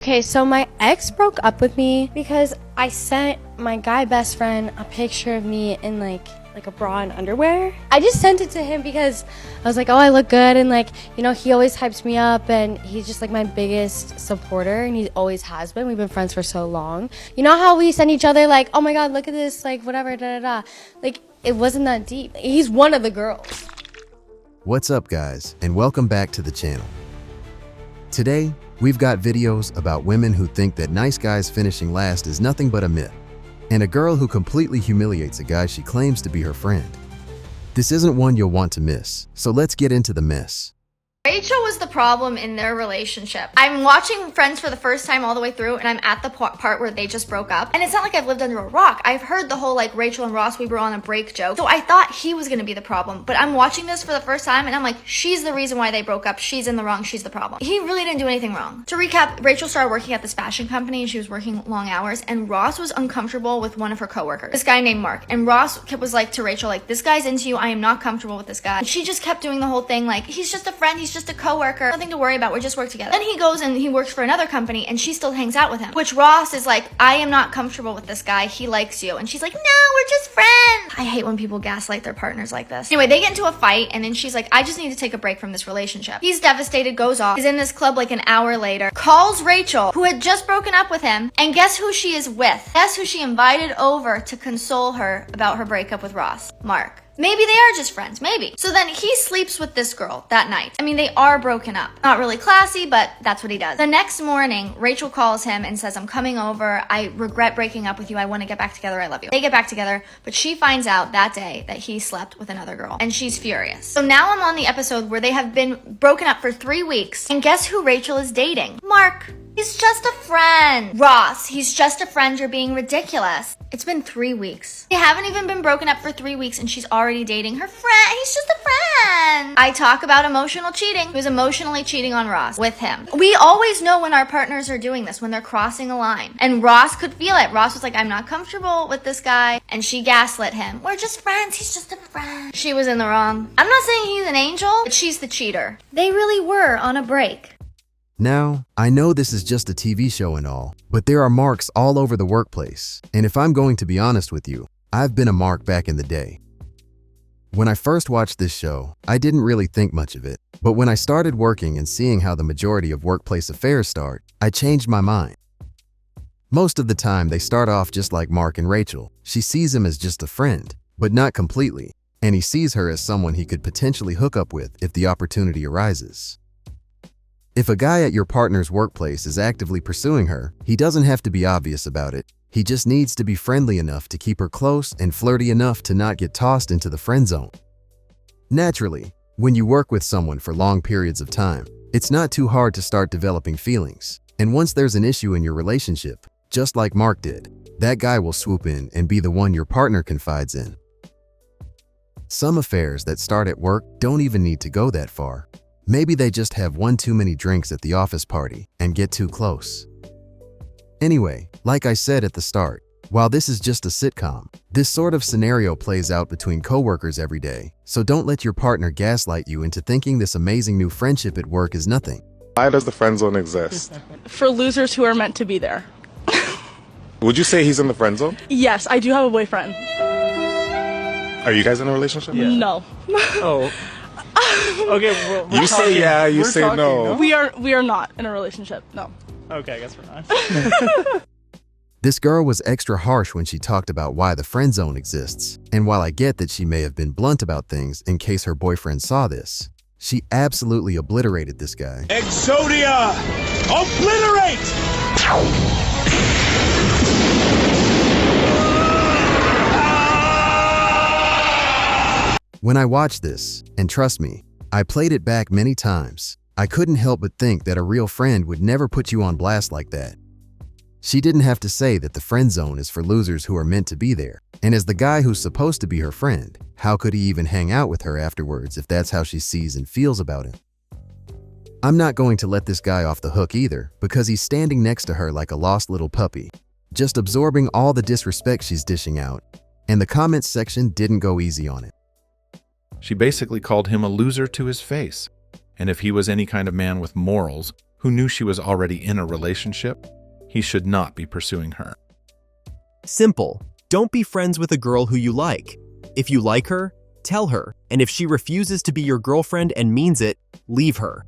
Okay, so my ex broke up with me because I sent my guy best friend a picture of me in like a bra and underwear. I just sent it to him because I was like, oh, I look good, and he always hypes me up, and he's just like my biggest supporter, and he always has been. We've been friends for so long. You know how we send each other like, oh my god, look at this, like whatever, da da da. Like, it wasn't that deep. He's one of the girls. What's up, guys, and welcome back to the channel. Today, we've got videos about women who think that nice guys finishing last is nothing but a myth, and a girl who completely humiliates a guy she claims to be her friend. This isn't one you'll want to miss, so let's get into the mess. Rachel was the problem in their relationship. I'm watching Friends for the first time all the way through, and I'm at the part where they just broke up. And it's not like I've lived under a rock. I've heard the whole like Rachel and Ross, we were on a break joke. So I thought he was gonna be the problem. But I'm watching this for the first time, and I'm like, she's the reason why they broke up. She's in the wrong. She's the problem. He really didn't do anything wrong. To recap, Rachel started working at this fashion company, and she was working long hours. And Ross was uncomfortable with one of her coworkers, this guy named Mark. And Ross was like to Rachel, like, this guy's into you. I am not comfortable with this guy. And she just kept doing the whole thing, like, he's just a friend. He's just a coworker. Nothing to worry about. We just work together. Then he goes and he works for another company, and she still hangs out with him. Which Ross is like, I am not comfortable with this guy. He likes you. And she's like, no, we're just friends. I hate when people gaslight their partners like this. Anyway, they get into a fight, and then she's like, I just need to take a break from this relationship. He's devastated, goes off. He's in this club like an hour later, calls Rachel, who had just broken up with him, and guess who she is with? Guess who she invited over to console her about her breakup with Ross? Mark. Maybe they are just friends, maybe. So then he sleeps with this girl that night. I mean, they are broken up. Not really classy, but that's what he does. The next morning, Rachel calls him and says, I'm coming over. I regret breaking up with you. I want to get back together. I love you. They get back together, but she finds out that day that he slept with another girl, and she's furious. So now I'm on the episode where they have been broken up for 3 weeks, and guess who Rachel is dating? Mark. He's just a friend. Ross, he's just a friend. You're being ridiculous. It's been 3 weeks. They haven't even been broken up for 3 weeks, and she's already dating her friend. He's just a friend. I talk about emotional cheating. He was emotionally cheating on Ross with him. We always know when our partners are doing this, when they're crossing a line. And Ross could feel it. Ross was like, I'm not comfortable with this guy. And she gaslit him. We're just friends. He's just a friend. She was in the wrong. I'm not saying he's an angel, but she's the cheater. They really were on a break. Now, I know this is just a TV show and all, but there are marks all over the workplace. And if I'm going to be honest with you, I've been a mark back in the day. When I first watched this show, I didn't really think much of it. But when I started working and seeing how the majority of workplace affairs start, I changed my mind. Most of the time, they start off just like Mark and Rachel. She sees him as just a friend, but not completely. And he sees her as someone he could potentially hook up with if the opportunity arises. If a guy at your partner's workplace is actively pursuing her, he doesn't have to be obvious about it. He just needs to be friendly enough to keep her close and flirty enough to not get tossed into the friend zone. Naturally, when you work with someone for long periods of time, it's not too hard to start developing feelings. And once there's an issue in your relationship, just like Mark did, that guy will swoop in and be the one your partner confides in. Some affairs that start at work don't even need to go that far. Maybe they just have one too many drinks at the office party and get too close. Anyway, like I said at the start, while this is just a sitcom, this sort of scenario plays out between coworkers every day, so don't let your partner gaslight you into thinking this amazing new friendship at work is nothing. Why does the friend zone exist? For losers who are meant to be there. Would you say he's in the friend zone? Yes, I do have a boyfriend. Are you guys in a relationship? Yeah. No. Oh. Okay, well, You say yeah, you say talking, no. We are not in a relationship. No. Okay, I guess we're not. This girl was extra harsh when she talked about why the friend zone exists, and while I get that she may have been blunt about things in case her boyfriend saw this, she absolutely obliterated this guy. Exodia! Obliterate! When I watched this, and trust me, I played it back many times, I couldn't help but think that a real friend would never put you on blast like that. She didn't have to say that the friend zone is for losers who are meant to be there. And as the guy who's supposed to be her friend, how could he even hang out with her afterwards if that's how she sees and feels about him? I'm not going to let this guy off the hook either, because he's standing next to her like a lost little puppy, just absorbing all the disrespect she's dishing out. And the comments section didn't go easy on it. She basically called him a loser to his face. And if he was any kind of man with morals, who knew she was already in a relationship, he should not be pursuing her. Simple. Don't be friends with a girl who you like. If you like her, tell her, and if she refuses to be your girlfriend and means it, leave her.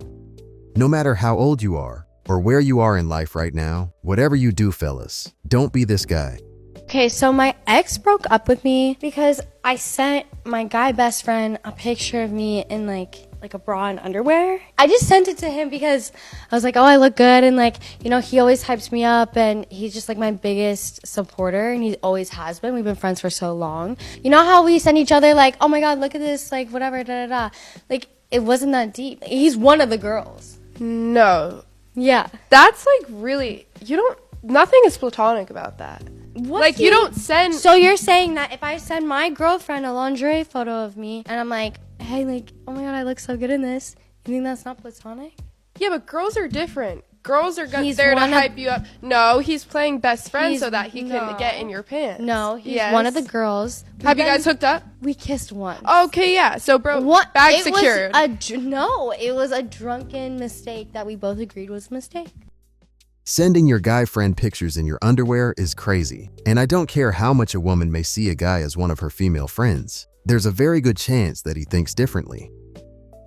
No matter how old you are or where you are in life right now, whatever you do, fellas, don't be this guy. Okay, so my ex broke up with me because I sent my guy best friend a picture of me in like a bra and underwear. I just sent it to him because I was like, oh, I look good, and like, you know, he always hypes me up, and he's just like my biggest supporter, and he always has been. We've been friends for so long. You know how we send each other like, oh my god, look at this, like whatever, da da da. Like, it wasn't that deep. He's one of the girls. No. Yeah. That's like really, nothing is platonic about that. What like, you don't send. So you're saying that if I send my girlfriend a lingerie photo of me and I'm like, hey, like, oh my god, I look so good in this, you think that's not platonic? Yeah, but girls are different. Girls are He's there to one of- hype you up. No, he's playing best friend He's- so that he no. can get in your pants. No, he's Yes. one of the girls. Have you guys hooked up? We kissed once. Okay, yeah. So, bro, What? bag It secured. It was a drunken mistake that we both agreed was a mistake. Sending your guy friend pictures in your underwear is crazy, and I don't care how much a woman may see a guy as one of her female friends. There's a very good chance that he thinks differently.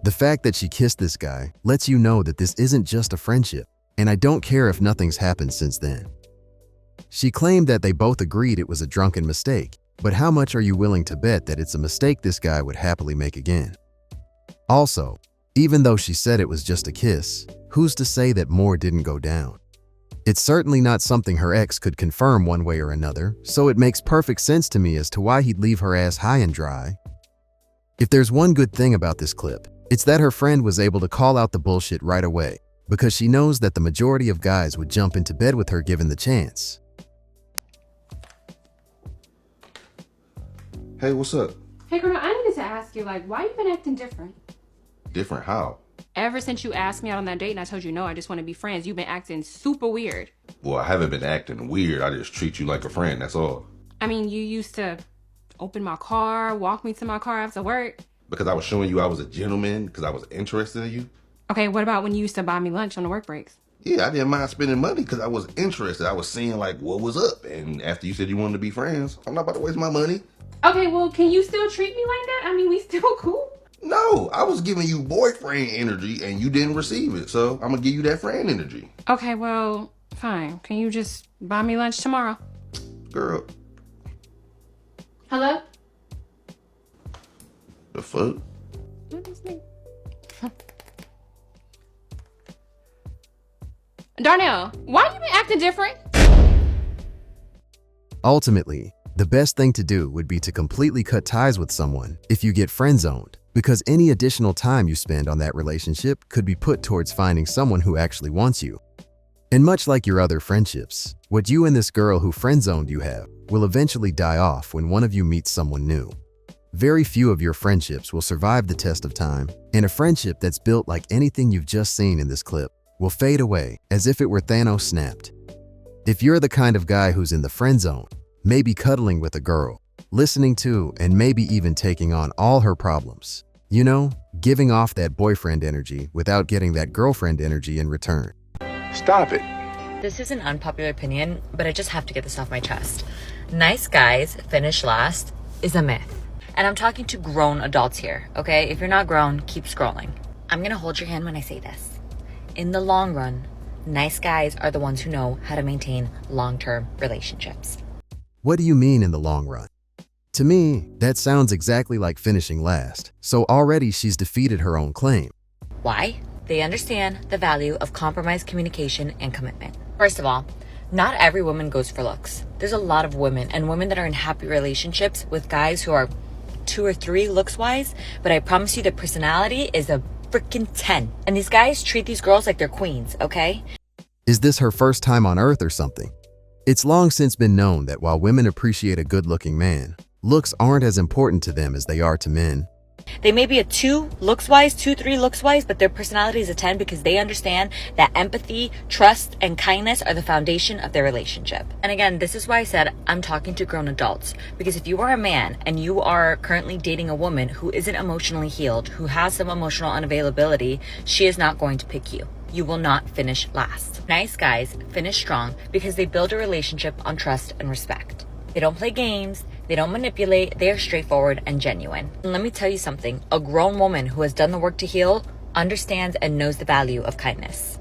The fact that she kissed this guy lets you know that this isn't just a friendship, and I don't care if nothing's happened since then. She claimed that they both agreed it was a drunken mistake, but how much are you willing to bet that it's a mistake this guy would happily make again? Also, even though she said it was just a kiss, who's to say that more didn't go down? It's certainly not something her ex could confirm one way or another, so it makes perfect sense to me as to why he'd leave her ass high and dry. If there's one good thing about this clip, it's that her friend was able to call out the bullshit right away, because she knows that the majority of guys would jump into bed with her given the chance. Hey, what's up? Hey, girl, I needed to ask you, like, why you been acting different? Different how? Ever since you asked me out on that date and I told you no, I just want to be friends, you've been acting super weird. Well, I haven't been acting weird. I just treat you like a friend, that's all. I mean, you used to open my car, walk me to my car after work. Because I was showing you I was a gentleman, because I was interested in you. Okay, what about when you used to buy me lunch on the work breaks? Yeah, I didn't mind spending money because I was interested. I was seeing like what was up. And after you said you wanted to be friends, I'm not about to waste my money. Okay, well, can you still treat me like that? I mean, we still cool. No, I was giving you boyfriend energy and you didn't receive it. So I'm going to give you that friend energy. Okay, well, fine. Can you just buy me lunch tomorrow? Girl. Hello? The fuck? What is this? Darnell, why you been acting different? Ultimately, the best thing to do would be to completely cut ties with someone if you get friend-zoned, because any additional time you spend on that relationship could be put towards finding someone who actually wants you. And much like your other friendships, what you and this girl who friend-zoned you have will eventually die off when one of you meets someone new. Very few of your friendships will survive the test of time, and a friendship that's built like anything you've just seen in this clip will fade away as if it were Thanos snapped. If you're the kind of guy who's in the friend zone, maybe cuddling with a girl, listening to and maybe even taking on all her problems, you know, giving off that boyfriend energy without getting that girlfriend energy in return. Stop it. This is an unpopular opinion, but I just have to get this off my chest. Nice guys finish last is a myth. And I'm talking to grown adults here, okay? If you're not grown, keep scrolling. I'm gonna hold your hand when I say this. In the long run, nice guys are the ones who know how to maintain long-term relationships. What do you mean in the long run? To me, that sounds exactly like finishing last, so already she's defeated her own claim. Why? They understand the value of compromised communication and commitment. First of all, not every woman goes for looks. There's a lot of women and women that are in happy relationships with guys who are 2 or 3 looks-wise, but I promise you their personality is a freaking 10. And these guys treat these girls like they're queens, okay? Is this her first time on Earth or something? It's long since been known that while women appreciate a good-looking man, looks aren't as important to them as they are to men. They may be a 2 looks-wise, 2, 3 looks-wise, but their personality is a 10 because they understand that empathy, trust, and kindness are the foundation of their relationship. And again, this is why I said I'm talking to grown adults. Because if you are a man and you are currently dating a woman who isn't emotionally healed, who has some emotional unavailability, she is not going to pick you. you will not finish last. Nice guys finish strong because they build a relationship on trust and respect. They don't play games, they don't manipulate, they are straightforward and genuine. And let me tell you something, a grown woman who has done the work to heal understands and knows the value of kindness.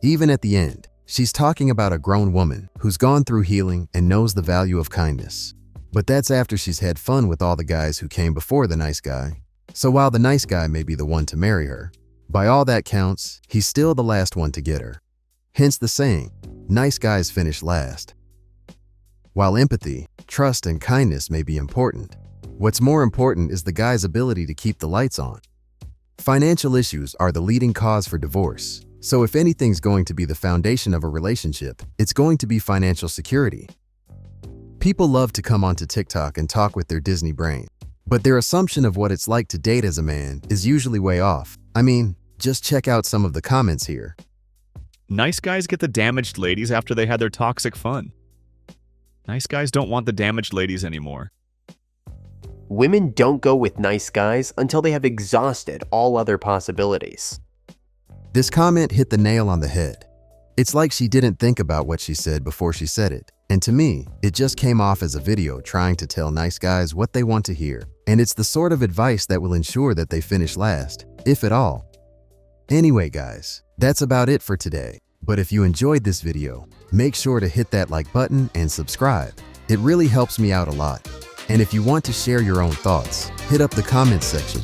Even at the end, she's talking about a grown woman who's gone through healing and knows the value of kindness. But that's after she's had fun with all the guys who came before the nice guy. So while the nice guy may be the one to marry her, by all that counts, he's still the last one to get her. Hence the saying, nice guys finish last. While empathy, trust, and kindness may be important, what's more important is the guy's ability to keep the lights on. Financial issues are the leading cause for divorce, so if anything's going to be the foundation of a relationship, it's going to be financial security. People love to come onto TikTok and talk with their Disney brain, but their assumption of what it's like to date as a man is usually way off. I mean, just check out some of the comments here. Nice guys get the damaged ladies after they had their toxic fun. Nice guys don't want the damaged ladies anymore. Women don't go with nice guys until they have exhausted all other possibilities. This comment hit the nail on the head. It's like she didn't think about what she said before she said it. And to me, it just came off as a video trying to tell nice guys what they want to hear. And it's the sort of advice that will ensure that they finish last, if at all. Anyway, guys, that's about it for today. But if you enjoyed this video, make sure to hit that like button and subscribe. It really helps me out a lot. And if you want to share your own thoughts, hit up the comments section.